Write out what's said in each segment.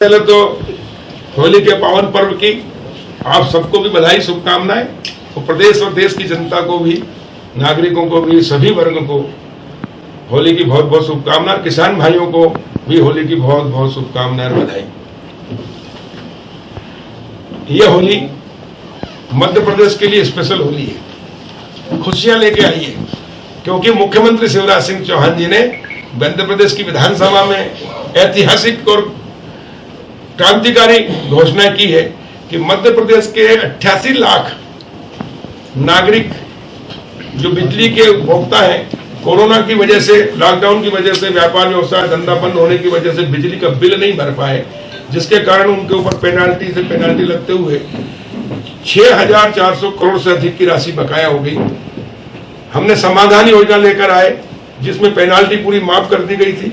पहले तो होली के पावन पर्व की आप सबको भी बधाई शुभकामनाएं और प्रदेश और देश की जनता को भी, नागरिकों को भी, सभी वर्गों को होली की बहुत बहुत शुभकामनाएं। किसान भाइयों को भी होली की बहुत बहुत शुभकामनाएं और बधाई। यह होली मध्य प्रदेश के लिए स्पेशल होली है, खुशियां लेके आई है, क्योंकि मुख्यमंत्री शिवराज सिंह चौहान जी ने मध्य प्रदेश की विधानसभा में ऐतिहासिक और क्रांतिकारी घोषणा की है कि मध्य प्रदेश के 88 लाख नागरिक जो बिजली के उपभोक्ता हैं, कोरोना की वजह से, लॉकडाउन की वजह से, व्यापार व्यवसाय धंधा बंद होने की वजह से बिजली का बिल नहीं भर पाए, जिसके कारण उनके ऊपर पेनाल्टी लगते हुए 6,400 करोड़ से अधिक की राशि बकाया हो गई। हमने समाधान योजना लेकर आए जिसमें पेनाल्टी पूरी माफ कर दी गई थी,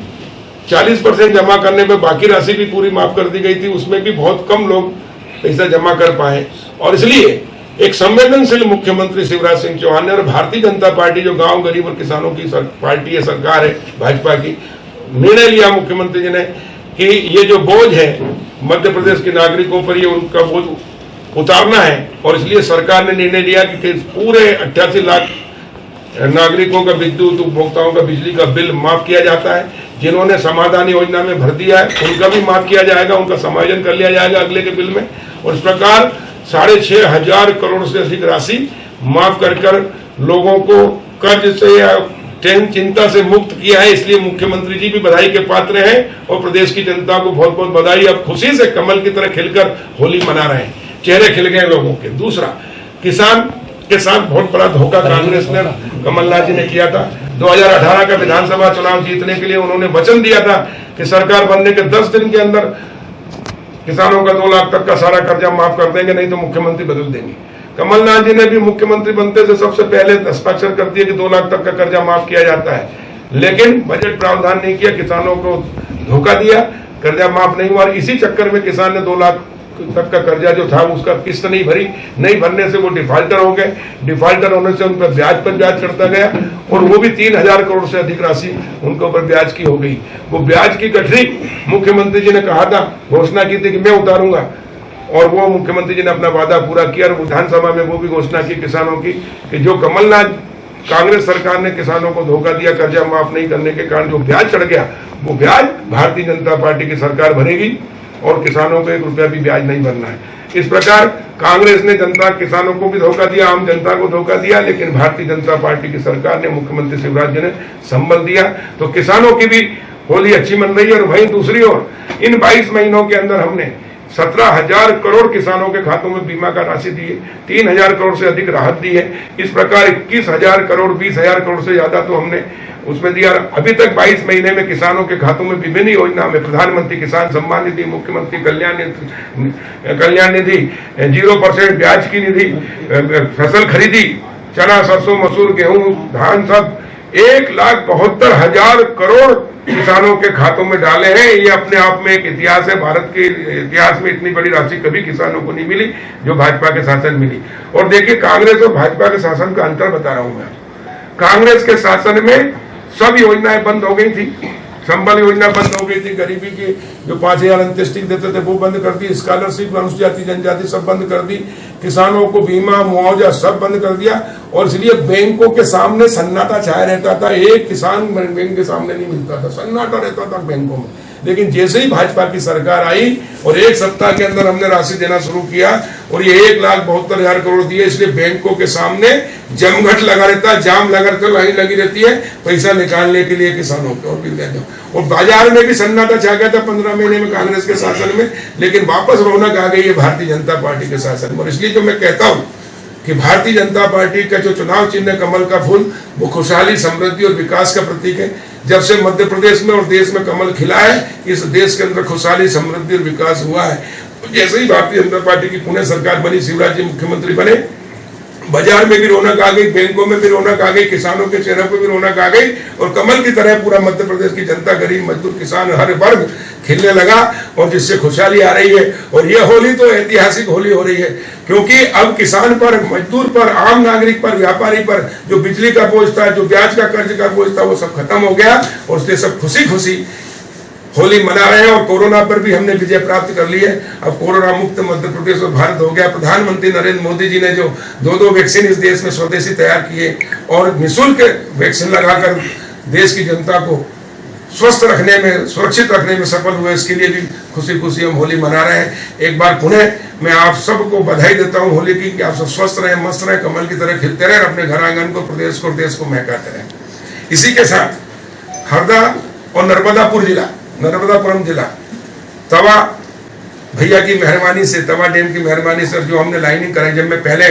40% जमा करने पे बाकी राशि भी पूरी माफ कर दी गई थी। उसमें भी बहुत कम लोग पैसा जमा कर पाए और इसलिए एक संवेदनशील मुख्यमंत्री शिवराज सिंह चौहान ने और भारतीय जनता पार्टी, जो गांव गरीब और किसानों की पार्टी है, सरकार है भाजपा की, निर्णय लिया मुख्यमंत्री जी ने कि ये जो बोझ है मध्य प्रदेश के नागरिकों पर, ये उनका बोझ उतारना है। और इसलिए सरकार ने निर्णय लिया कि पूरे 88 लाख नागरिकों का, विद्युत उपभोक्ताओं का बिजली का बिल माफ किया जाता है। जिन्होंने समाधान योजना में भर दिया है उनका भी माफ किया जाएगा, उनका समायोजन कर लिया जाएगा अगले के बिल में। और इस प्रकार 6,500 करोड़ से अधिक राशि माफ कर लोगों को कर्ज से या चिंता से मुक्त किया है। इसलिए मुख्यमंत्री जी भी बधाई के पात्र हैं और प्रदेश की जनता को बहुत बहुत बधाई। अब खुशी से कमल की तरह खिलकर होली मना रहे हैं, चेहरे खिल गए लोगों के। दूसरा, किसान के साथ बहुत बड़ा धोखा कांग्रेस ने, कमलनाथ जी ने किया था। 2018 का विधानसभा चुनाव जीतने के लिए उन्होंने वचन दिया था कि सरकार बनने के 10 दिन के अंदर किसानों का 2 लाख तक का सारा कर्जा माफ कर देंगे, नहीं तो मुख्यमंत्री बदल देंगे। कमलनाथ जी ने भी मुख्यमंत्री बनते से सबसे पहले हस्ताक्षर कर दिए कि 2 लाख तक का कर्जा माफ किया जाता है, लेकिन बजट प्रावधान नहीं किया, किसानों को धोखा दिया, कर्जा माफ नहीं हुआ। इसी चक्कर में किसान ने 2 लाख तक का कर्जा जो था उसका किस्त नहीं भरी, नहीं भरने से वो डिफाल्टर हो गए। डिफाल्टर होने से उन पर ब्याज चढ़ता गया और वो भी 3,000 करोड़ से अधिक राशि उनके ऊपर ब्याज की हो गई। वो ब्याज की गठरी मुख्यमंत्री जी ने कहा था, घोषणा की थी कि मैं उतारूंगा, और वो मुख्यमंत्री जी ने अपना वादा पूरा किया। और विधानसभा में वो भी घोषणा की किसानों की कि जो कमलनाथ कांग्रेस सरकार ने किसानों को धोखा दिया, कर्जा माफ नहीं करने के कारण जो ब्याज चढ़ गया, वो ब्याज भारतीय जनता पार्टी की सरकार भरेगी और किसानों को 1 रुपया भी ब्याज नहीं भरना है। इस प्रकार कांग्रेस ने किसानों को भी धोखा दिया, आम जनता को धोखा दिया, लेकिन भारतीय जनता पार्टी की सरकार ने, मुख्यमंत्री शिवराज जी ने संभल दिया। तो किसानों की भी होली अच्छी मन रही है। और वहीं दूसरी ओर इन 22 महीनों के अंदर हमने 17,000 करोड़ किसानों के खातों में बीमा का राशि दी है, 3,000 करोड़ से अधिक राहत दी है। इस प्रकार 21,000 करोड़, 20,000 करोड़ से ज्यादा तो हमने उसमें दिया। अभी तक 22 महीने में किसानों के खातों में विभिन्न योजना में प्रधानमंत्री किसान सम्मान निधि, मुख्यमंत्री कल्याण निधि, 0% ब्याज की निधि, फसल खरीदी, चना, सरसों, मसूर, गेहूं, धान, सब 1,72,000 करोड़ किसानों के खातों में डाले हैं। ये अपने आप में एक इतिहास है। भारत के इतिहास में इतनी बड़ी राशि कभी किसानों को नहीं मिली जो भाजपा के शासन मिली। और देखिए, कांग्रेस और भाजपा के शासन का अंतर बता रहा हूं मैं। कांग्रेस के शासन में सब योजनाएं बंद हो गई थी, संबल योजना बंद हो गई थी, गरीबी की जो 5,000 अंत्येष्टि देते थे वो बंद कर दी, स्कॉलरशिप अनुसूचित जाति जनजाति सब बंद कर दी, किसानों को बीमा मुआवजा सब बंद कर दिया। और इसलिए बैंकों के सामने सन्नाटा छाया रहता था, एक किसान बैंक के सामने नहीं मिलता था, सन्नाटा रहता था बैंकों में। लेकिन जैसे ही भाजपा की सरकार आई और 1 सप्ताह के अंदर हमने राशि देना शुरू किया और ये 1,72,000 करोड़ दिए, इसलिए बैंकों के सामने जमघट लगा रहता है, जाम लगा रहता है, लाइन लगी रहती है पैसा निकालने के लिए किसानों को। और बाजार में भी सन्नाटा छा गया था 15 महीने में कांग्रेस के शासन में, लेकिन वापस रौनक आ गई है भारतीय जनता पार्टी के शासन में। और इसलिए जो मैं कहता हूँ कि भारतीय जनता पार्टी का जो चुनाव चिन्ह कमल का फूल, वो खुशहाली, समृद्धि और विकास का प्रतीक है। जब से मध्य प्रदेश में और देश में कमल खिला है, इस देश के अंदर खुशहाली, समृद्धि और विकास हुआ है। जैसे ही भारतीय जनता पार्टी की पुणे सरकार बनी, शिवराज जी मुख्यमंत्री बने, बाजार में भी रौनक आ गई, बैंकों में भी रौनक आ गई, किसानों के चेहरे पर भी रौनक आ गई और कमल की तरह पूरा मध्य प्रदेश की जनता, गरीब, मजदूर, किसान, हर वर्ग खिलने लगा और जिससे खुशहाली आ रही है। और यह होली तो ऐतिहासिक होली हो रही है, क्योंकि अब किसान पर, मजदूर पर, आम नागरिक पर, व्यापारी पर जो बिजली का बोझ था, जो ब्याज का कर्ज का बोझ था, वो सब खत्म हो गया और उससे सब खुशी खुशी होली मना रहे हैं और कोरोना पर भी हमने विजय प्राप्त कर ली है। अब कोरोना मुक्त मध्य प्रदेश और भारत हो गया। प्रधानमंत्री नरेंद्र मोदी जी ने जो 2 वैक्सीन इस देश में स्वदेशी तैयार किए और निःशुल्क वैक्सीन लगाकर देश की जनता को स्वस्थ रखने में, सुरक्षित रखने में सफल हुए, इसके लिए भी खुशी खुशी हम होली मना रहे हैं। एक बार पुनः मैं आप सबको बधाई देता हूं होली की, कि आप सब स्वस्थ रहें, मस्त रहें, कमल की तरह खिलते रहें, अपने घर आंगन को, प्रदेश को, देश को महकाते रहें। इसी के साथ हरदा और नर्मदापुरम जिला तवा भैया की मेहरबानी से, तवा डैम की मेहरबानी से जो हमने लाइनिंग कराई, जब मैं पहले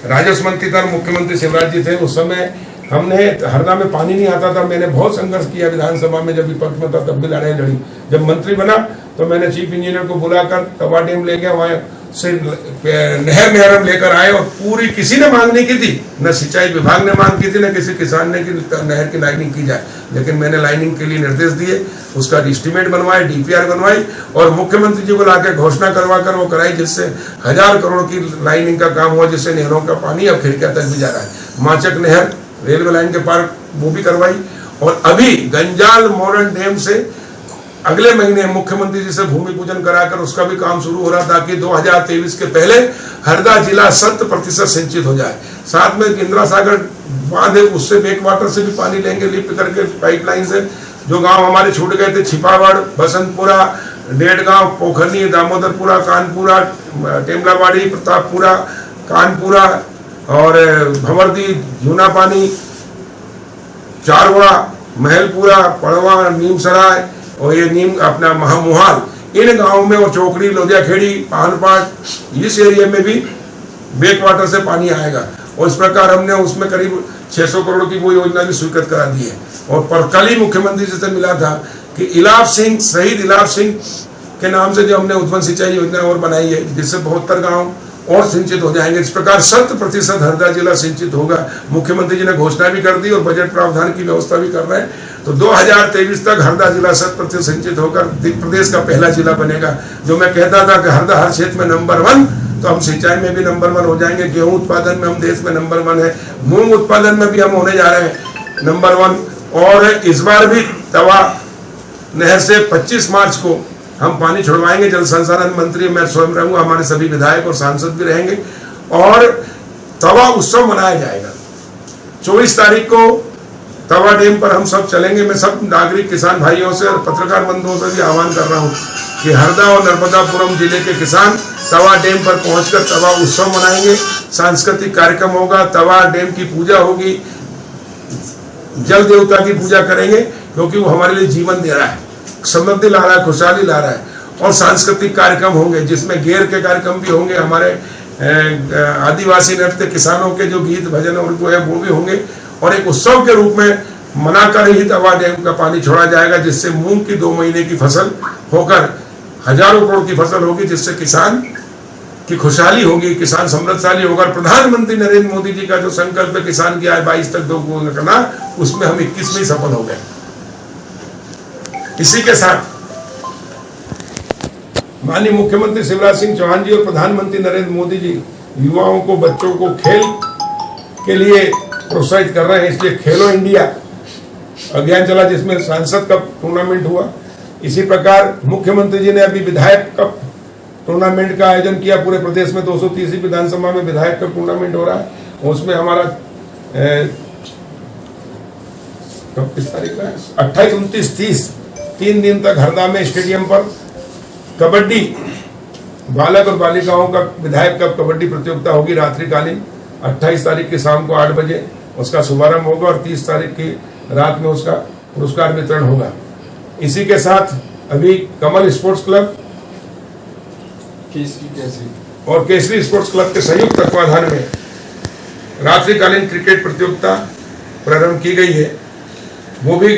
राजस्व मंत्री था, मुख्यमंत्री शिवराज जी थे, उस समय हमने हरदा में पानी नहीं आता था। मैंने बहुत संघर्ष किया विधानसभा में, जब विपक्ष में था तब भी लड़ाई लड़ी। जब मंत्री बना तो मैंने चीफ इंजीनियर को बुलाकर तवा डैम ले गया, वहां से नहर हम लेकर आए और पूरी, किसी ने मांग नहीं की थी, न सिंचाई विभाग ने मांग की थी, न किसी किसान ने कि नहर की लाइनिंग की जाए, लेकिन मैंने लाइनिंग के लिए निर्देश दिए, उसका एस्टीमेट बनवाए, डीपीआर बनवाई और मुख्यमंत्री जी को लाकर घोषणा करवा कर वो कराई, जिससे 1000 करोड़ की लाइनिंग का काम हुआ, जिससे नहरों का पानी अब खिड़कियां तक भी जा रहा है। माचक नहर रेलवे लाइन के पार वो भी करवाई और अभी गंजाल मोरन डैम से अगले महीने मुख्यमंत्री जी से भूमि पूजन कराकर उसका भी काम शुरू हो रहा, ताकि 2023 के पहले हरदा जिला 100% सिंचित हो जाए। साथ में इंदिरा सागर बांध है, उससे बैक वाटर से भी पानी लेंगे, लिफ्ट करके पाइपलाइन से। जो गांव हमारे छूट गए थे, छिपावड़, बसंतपुरा, डेढ़गांव, पोखरनी, दामोदरपुरा, कानपुरा, टेमलाबाड़ी, प्रतापपुरा, कानपुरा और भंवरदी, जूनापानी, चारवा, महलपुरा, पड़वा, नीमसराय और ये नीम अपना महामुहाल, इन गांवों में और चौकड़ी, लोधियाखेड़ी, पानपाट, इस एरिया में भी बैक वाटर से पानी आएगा। और इस प्रकार हमने उसमें करीब 600 करोड़ की वो योजना भी स्वीकृत करा दी है। और कल ही मुख्यमंत्री जी से मिला था कि इलाफ सिंह, शहीद इलाफ सिंह के नाम से जो हमने उद्वन सिंचाई योजना और बनाई है, जिससे 72 गाँव और सिंचित हो जाएंगे। इस प्रकार 100% हरदा जिला सिंचित होगा। मुख्यमंत्री जी ने घोषणा भी कर दी और बजट प्रावधान की व्यवस्था भी कर रहे हैं। तो 2023 तक हरदा जिला 100% सिंचित होकर प्रदेश का पहला जिला बनेगा। जो मैं कहता था कि हरदा हर क्षेत्र में नंबर 1, तो हम सिंचाई में भी नंबर 1 हो जाएंगे। गेहूं उत्पादन में हम देश में नंबर 1 है, मूंग उत्पादन में भी हम होने जा रहे हैं नंबर 1। और इस बार भी तवा नहर से 25 मार्च को हम पानी छुड़वाएंगे। जल संसाधन मंत्री मैं स्वयं रहूंगा, हमारे सभी विधायक और सांसद भी रहेंगे और तवा उत्सव मनाया जाएगा। 24 तारीख को तवा डैम पर हम सब चलेंगे। मैं सब नागरिक किसान भाइयों से और पत्रकार बंधुओं से भी आह्वान कर रहा हूं कि हरदा और नर्मदापुरम जिले के किसान तवा डैम पर पहुंचकर तवा उत्सव मनाएंगे। सांस्कृतिक कार्यक्रम होगा, तवा डैम की पूजा होगी, जल देवता की पूजा करेंगे, क्योंकि वो हमारे लिए जीवन दे रहा है, समृद्धि ला रहा है, खुशहाली ला रहा है। और सांस्कृतिक कार्यक्रम होंगे, जिसमें गेर के कार्यक्रम भी होंगे, हमारे आदिवासी नृत्य, किसानों के जो गीत भजन और वो है वो भी होंगे। और एक उत्सव के रूप में मनाकर ही तवा डैम का पानी छोड़ा जाएगा, जिससे मूंग की 2 महीने की फसल होकर हजारों करोड़ की फसल होगी, जिससे किसान की खुशहाली होगी, किसान समृद्धशाली होगा। प्रधानमंत्री नरेंद्र मोदी जी का जो संकल्प है किसान की आय 22 तक 2 करना, उसमें हम 21 में सफल हो गए। इसी के साथ माननीय मुख्यमंत्री शिवराज सिंह चौहान जी और प्रधानमंत्री नरेंद्र मोदी जी युवाओं को, बच्चों को खेल के लिए प्रोत्साहित कर रहे हैं। इसलिए खेलो इंडिया अभियान चला, जिसमें सांसद कप टूर्नामेंट हुआ। इसी प्रकार मुख्यमंत्री जी ने अभी विधायक कप टूर्नामेंट का आयोजन किया। पूरे प्रदेश में 230 विधानसभा में विधायक कप टूर्नामेंट हो रहा है। उसमें हमारा 28, 29, 30 3 दिन तक हरदा में स्टेडियम पर कबड्डी बालक और बालिकाओं का विधायक कप कबड्डी प्रतियोगिता होगी रात्रिकालीन। 28 तारीख की शाम को 8 बजे उसका शुभारंभ होगा और 30 तारीख की रात में उसका पुरस्कार वितरण होगा। इसी के साथ अभी कमल स्पोर्ट्स क्लब और केसरी स्पोर्ट्स क्लब के संयुक्त तत्वाधान में रात्रिकालीन क्रिकेट प्रतियोगिता प्रारंभ की गई है। वो भी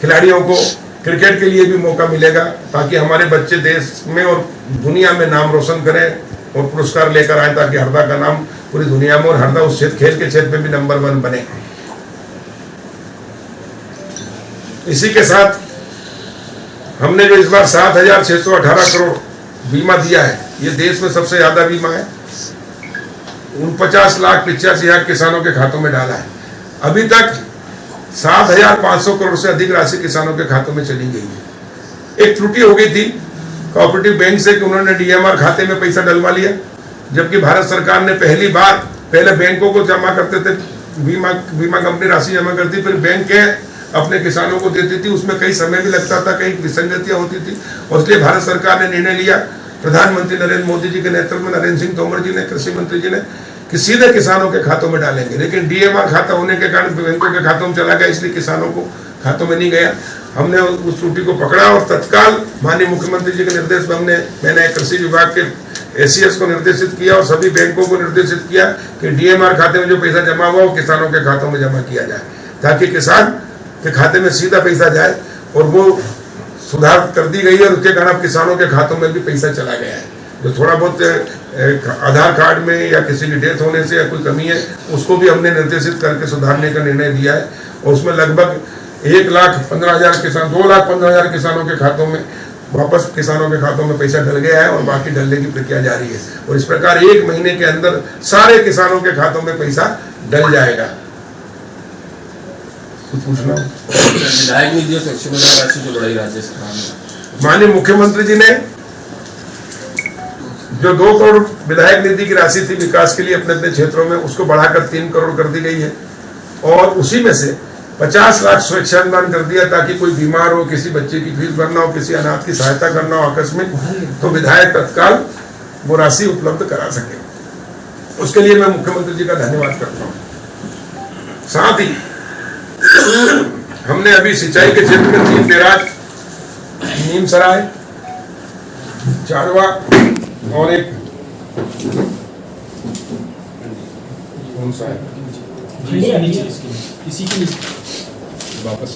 खिलाड़ियों को क्रिकेट के लिए भी मौका मिलेगा, ताकि हमारे बच्चे देश में और दुनिया में नाम रोशन करें और पुरस्कार लेकर आए, ताकि हरदा का नाम पूरी दुनिया में और हरदा उस क्षेत्र, खेल के क्षेत्र में भी नंबर 1 बने। इसी के साथ हमने जो इस बार 7,618 करोड़ बीमा दिया है, ये देश में सबसे ज्यादा बीमा है। 49,85,000 किसानों के खातों में डाला है। अभी तक 7,500 करोड़ से अधिक राशि किसानों के खातों में चली गई है। एक त्रुटि हो गई थी कोऑपरेटिव बैंक से कि उन्होंने डीएमआर खाते में पैसा डलवा लिया, जबकि भारत सरकार ने पहले बैंकों को जमा करते थे, बीमा कंपनी राशि जमा करती, फिर बैंक के अपने किसानों को देती थी, उसमें कई समय भी लगता था, कई विसंगतियां होती थी, और इसलिए भारत सरकार ने निर्णय लिया, प्रधानमंत्री नरेंद्र मोदी जी के नेतृत्व में नरेंद्र सिंह तोमर जी ने, कृषि मंत्री जी ने, कि सीधे किसानों के खातों में डालेंगे। लेकिन डीएमआर खाता होने के कारण बैंकों के खातों में चला गया, इसलिए किसानों को खातों में नहीं गया। हमने उस त्रुटि को पकड़ा और तत्काल माननीय मुख्यमंत्री जी के निर्देश पर मैंने कृषि विभाग के एसीएस को निर्देशित किया और सभी बैंकों को निर्देशित किया कि डीएमआर खाते में जो पैसा जमा हुआ वो किसानों के खातों में जमा किया जाए, ताकि किसान के खाते में सीधा पैसा जाए। और वो सुधार कर दी गई है और उसके कारण किसानों के खातों में भी पैसा चला गया है। जो थोड़ा बहुत आधार कार्ड में या किसी की डेथ होने से या कोई कमी है, उसको भी हमने निर्देशित करके सुधारने का निर्णय दिया है। और उसमें लगभग 1,15,000 किसान, 2,15,000 किसानों के खातों में वापस किसानों के खातों में पैसा डल गया है और बाकी डलने की प्रक्रिया जारी है। और इस प्रकार 1 महीने के अंदर सारे किसानों के खातों में पैसा डल जाएगा। कुछ पूछना? विधायक निधि और सक्षम राशि जो बढ़ाई राज्य सरकार ने, माननीय मुख्यमंत्री जी ने जो 2 करोड़ विधायक निधि की राशि थी विकास के लिए अपने अपने क्षेत्रों में, उसको बढ़ाकर 3 करोड़ कर दी गई है। और उसी में से 50 लाख स्वेच्छादान कर दिया, ताकि कोई बीमार हो, किसी बच्चे की फीस भरना हो, किसी अनाथ की सहायता करना हो आकस्मिक, तो विधायक तत्काल वो राशि उपलब्ध करा सके। उसके लिए मैं मुख्यमंत्री जी का धन्यवाद करता हूँ। साथ ही हमने अभी सिंचाई के क्षेत्र में 3 बैराज, नीमसराय, चारवा और एक कौन सा है, वापस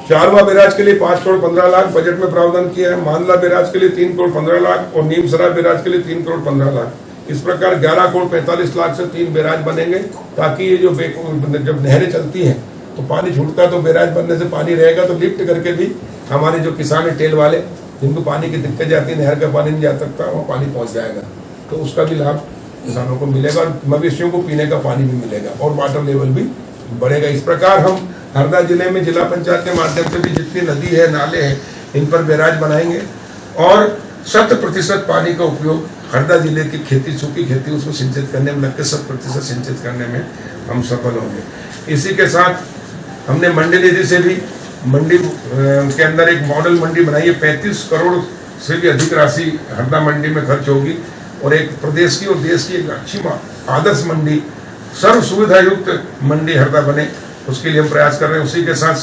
चारवा बैराज के लिए 5 करोड़ 15 लाख बजट में प्रावधान किया है। मांदला बैराज के लिए 3 करोड़ 15 लाख और नीमसराय बैराज के लिए 3 करोड़ 15 लाख। इस प्रकार 11 करोड़ 45 लाख से 3 बैराज बनेंगे, ताकि ये जो जब नहरें चलती हैं तो पानी छूटता है, तो बैराज बनने से पानी रहेगा, तो लिफ्ट करके भी हमारे जो किसान है टेल वाले, जिनको पानी की दिक्कत जाती है, नहर का पानी नहीं जा सकता, वहाँ पानी पहुँच जाएगा, तो उसका भी लाभ किसानों को मिलेगा और मवेशियों को पीने का पानी भी मिलेगा और वाटर लेवल भी बढ़ेगा। इस प्रकार हम हरदा जिले में जिला पंचायत के माध्यम से भी जितनी नदी है, नाले हैं, इन पर बैराज बनाएंगे और 100% पानी का उपयोग हरदा जिले की खेती, सूखी खेती, उसको सिंचित करने में लगकर 100% सिंचित करने में हम सफल होंगे। इसी के साथ हमने मंडी निधि से भी मंडी के अंदर एक मॉडल मंडी बनाई है। 35 करोड़ से भी अधिक राशि हरदा मंडी में खर्च होगी और एक प्रदेश की और देश की एक अच्छी आदर्श मंडी, सर्व सुविधा युक्त मंडी हरदा बने, उसके लिए हम प्रयास कर रहे हैं। उसी के साथ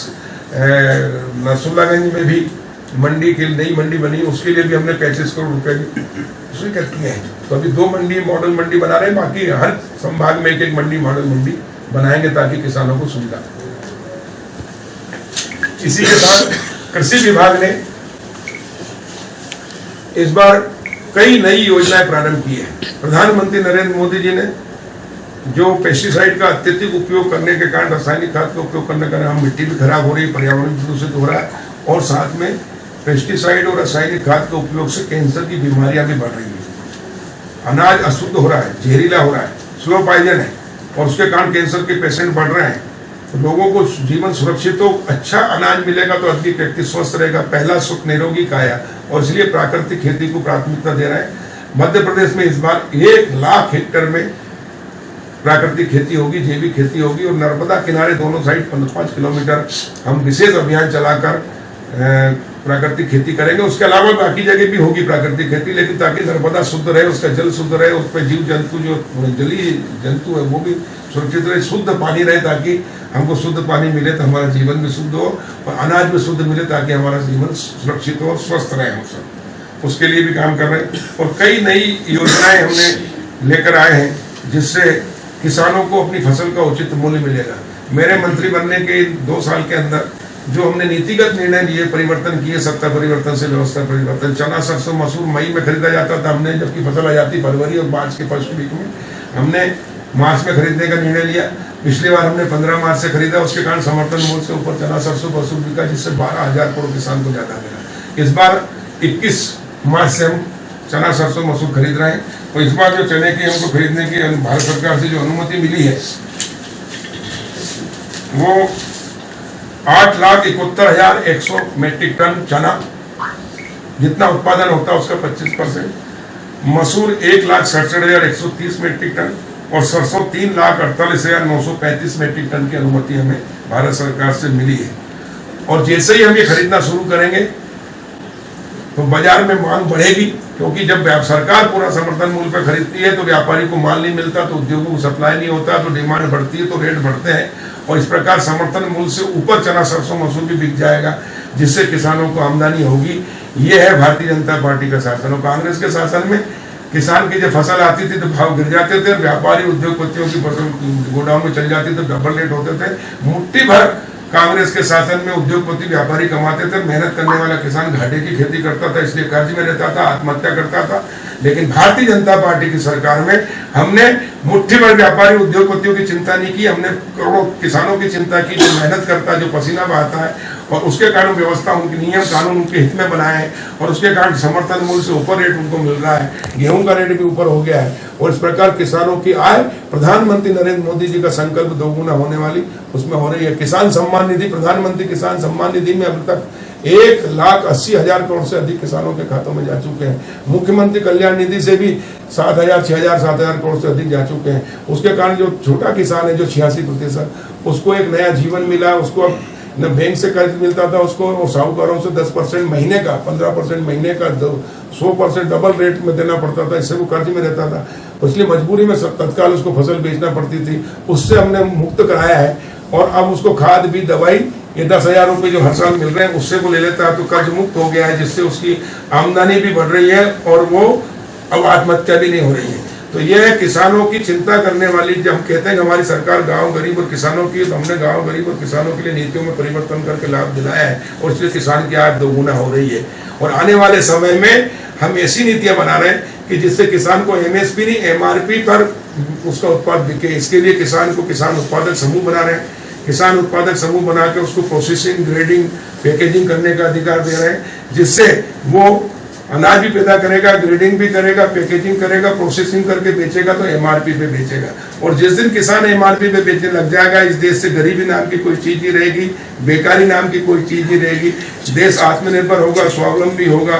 नरसुल्लागंज में भी मंडी की नई मंडी बनी, उसके लिए भी हमने 35 करोड़ रुपए की स्वीकृत किए हैं। तो अभी 2 मंडी मॉडल मंडी बना रहे हैं, बाकी हर संभाग में एक मंडी मॉडल मंडी बनाएंगे ताकि किसानों को सुविधा। इसी के साथ कृषि विभाग ने इस बार कई नई योजनाएं प्रारंभ की है। प्रधानमंत्री नरेंद्र मोदी जी ने जो पेस्टिसाइड का अत्यधिक उपयोग करने के कारण, रासायनिक खाद का उपयोग करने के कारण हम मिट्टी भी खराब हो रही है, पर्यावरण दूषित हो रहा है और साथ में पेस्टिसाइड और रासायनिक खाद के उपयोग से कैंसर की बीमारियां भी बढ़ रही है। अनाज अशुद्ध हो रहा है, जहरीला हो रहा है, स्लो पॉइजन है और उसके कारण कैंसर के पेशेंट बढ़ रहे हैं। तो लोगों को जीवन सुरक्षित हो, अच्छा अनाज मिलेगा तो अधिक व्यक्ति स्वस्थ रहेगा। पहला सुख निरोगी काया, और इसलिए प्राकृतिक खेती को प्राथमिकता दे रहे हैं। मध्य प्रदेश में इस बार 1 लाख हेक्टेयर में प्राकृतिक खेती होगी, जैविक खेती होगी और नर्मदा किनारे दोनों साइड 5 किलोमीटर हम विशेष अभियान चलाकर प्राकृतिक खेती करेंगे। उसके अलावा बाकी जगह भी होगी प्राकृतिक खेती, लेकिन ताकि नर्मदा शुद्ध रहे, उसका जल शुद्ध रहे, उस पर जीव जंतु जो जलीय जंतु है वो भी सुरक्षित रहे, शुद्ध पानी रहे, ताकि हमको शुद्ध पानी मिले तो हमारा जीवन भी शुद्ध हो और अनाज भी शुद्ध मिले ताकि हमारा जीवन सुरक्षित हो और स्वस्थ रहे हम सब। उसके लिए भी काम कर रहे हैं और कई नई योजनाएं हमने लेकर आए हैं जिससे किसानों को अपनी फसल का उचित मूल्य मिलेगा। मेरे मंत्री बनने के 2 साल के अंदर जो हमने नीतिगत निर्णय लिए, परिवर्तन किए, सत्ता परिवर्तन से व्यवस्था परिवर्तन, चना सरसों मसूर मई में खरीदा जाता था, हमने जबकि फसल आ जाती फरवरी और मार्च के फर्स्ट वीक में, हमने मार्च में खरीदने का निर्णय लिया। पिछली बार हमने 15 मार्च से खरीदा, उसके कारण समर्थन मूल्य से ऊपर चना सरसों मसूर बिका, जिससे 12,000 करोड़ किसान को ज्यादा मिला। इस बार 21 मार्च से हम चना सरसों मसूर खरीद रहे हैं और इस बार जो चने की हमको खरीदने की भारत सरकार से जो अनुमति मिली है वो 8,71,100 मेट्रिक टन चना, जितना उत्पादन होता है उसका 25%, मसूर 1,67,130 मेट्रिक टन और सरसों 3,48,935 मेट्रिक टन की अनुमति हमें भारत सरकार से मिली है। और जैसे ही हम ये खरीदना शुरू करेंगे तो बाजार में मांग बढ़ेगी, क्योंकि जब सरकार पूरा समर्थन मूल्य पर खरीदती है तो व्यापारी को माल नहीं मिलता, तो उद्योगों को सप्लाई नहीं होता, तो डिमांड बढ़ती है, तो रेट बढ़ते हैं और इस प्रकार समर्थन मूल्य से ऊपर चना, सरसों, मसूर भी बिक जाएगा, जिससे किसानों को आमदनी होगी। ये है भारतीय जनता पार्टी का शासन। और कांग्रेस के शासन में किसान की जब फसल आती थी तो भाव गिर जाते थे, व्यापारी उद्योगपतियों की फसल गोदाम में चल जाती तो डबल रेट होते थे। मुट्ठी भर कांग्रेस के शासन में उद्योगपति व्यापारी कमाते थे, मेहनत करने वाला किसान घाटे की खेती करता था, इसलिए कर्ज में रहता था, आत्महत्या करता था। लेकिन भारतीय जनता पार्टी की सरकार में हमने मुट्ठी भर व्यापारी उद्योगपतियों की चिंता नहीं की, हमने करोड़ों किसानों की चिंता की, जो मेहनत करता है, जो पसीना बहाता है, और उसके कारण व्यवस्था, उनके नियम कानून उनके हित में बनाए हैं और उसके कारण समर्थन मूल्य से ऊपर रेट उनको मिल रहा है, गेहूं का रेट भी ऊपर हो गया है। और इस प्रकार किसानों की आय प्रधानमंत्री नरेंद्र मोदी जी का संकल्प दोगुना होने वाली उसमें हो रही है। किसान सम्मान निधि, प्रधानमंत्री किसान सम्मान निधि में अब तक 1,80,000 करोड़ से अधिक किसानों के खातों में जा चुके हैं। मुख्यमंत्री कल्याण निधि से भी 7,000, 6,000, 7,000 करोड़ से अधिक जा चुके हैं। उसके कारण जो छोटा किसान है, जो 86%, उसको एक नया जीवन मिला। उसको अब न बैंक से कर्ज मिलता था, उसको साहूकारों से 10% महीने का, 15% महीने का, 100% डबल रेट में देना पड़ता था, इससे वो कर्ज में रहता था। इसलिए मजबूरी में तत्काल उसको फसल बेचना पड़ती थी, उससे हमने मुक्त कराया है। और अब उसको खाद भी, दवाई, ये 10,000 रुपये जो हर साल मिल रहे हैं उससे वो ले लेता है, तो कर्ज मुक्त हो गया है, जिससे उसकी आमदनी भी बढ़ रही है और वो अब आत्महत्या भी नहीं हो रही है। तो ये है किसानों की चिंता करने वाली। जब हम कहते हैं कि हमारी सरकार गांव गरीब और किसानों की, तो हमने गांव गरीब और किसानों के लिए नीतियों में परिवर्तन करके लाभ दिलाया है और इसलिए किसान की आय दोगुना हो रही है। और आने वाले समय में हम ऐसी नीतियां बना रहे हैं कि जिससे किसान को MSP नहीं, MRP पर उसका उत्पाद बिके। इसके लिए किसान को किसान उत्पादक समूह बना रहे हैं। किसान उत्पादक समूह बना के उसको प्रोसेसिंग, ग्रेडिंग, पैकेजिंग करने का अधिकार दे रहे हैं, जिससे वो अनाज भी पैदा करेगा, ग्रेडिंग भी करेगा, पैकेजिंग करेगा, प्रोसेसिंग करके बेचेगा, तो MRP पे बेचेगा। और जिस दिन किसान MRP पे बेचने लग जाएगा, इस देश से गरीबी नाम की कोई चीज नहीं रहेगी, बेकारी नाम की कोई चीज नहीं रहेगी। देश आत्मनिर्भर होगा, स्वावलंबी होगा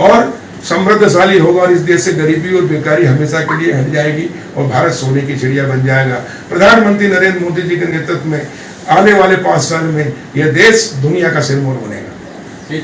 और समृद्धशाली होगा और इस देश से गरीबी और बेकारी हमेशा के लिए हट जाएगी और भारत सोने की चिड़िया बन जाएगा। प्रधानमंत्री नरेंद्र मोदी जी के नेतृत्व में आने वाले 5 साल में यह देश दुनिया का सिरमौर बनेगा।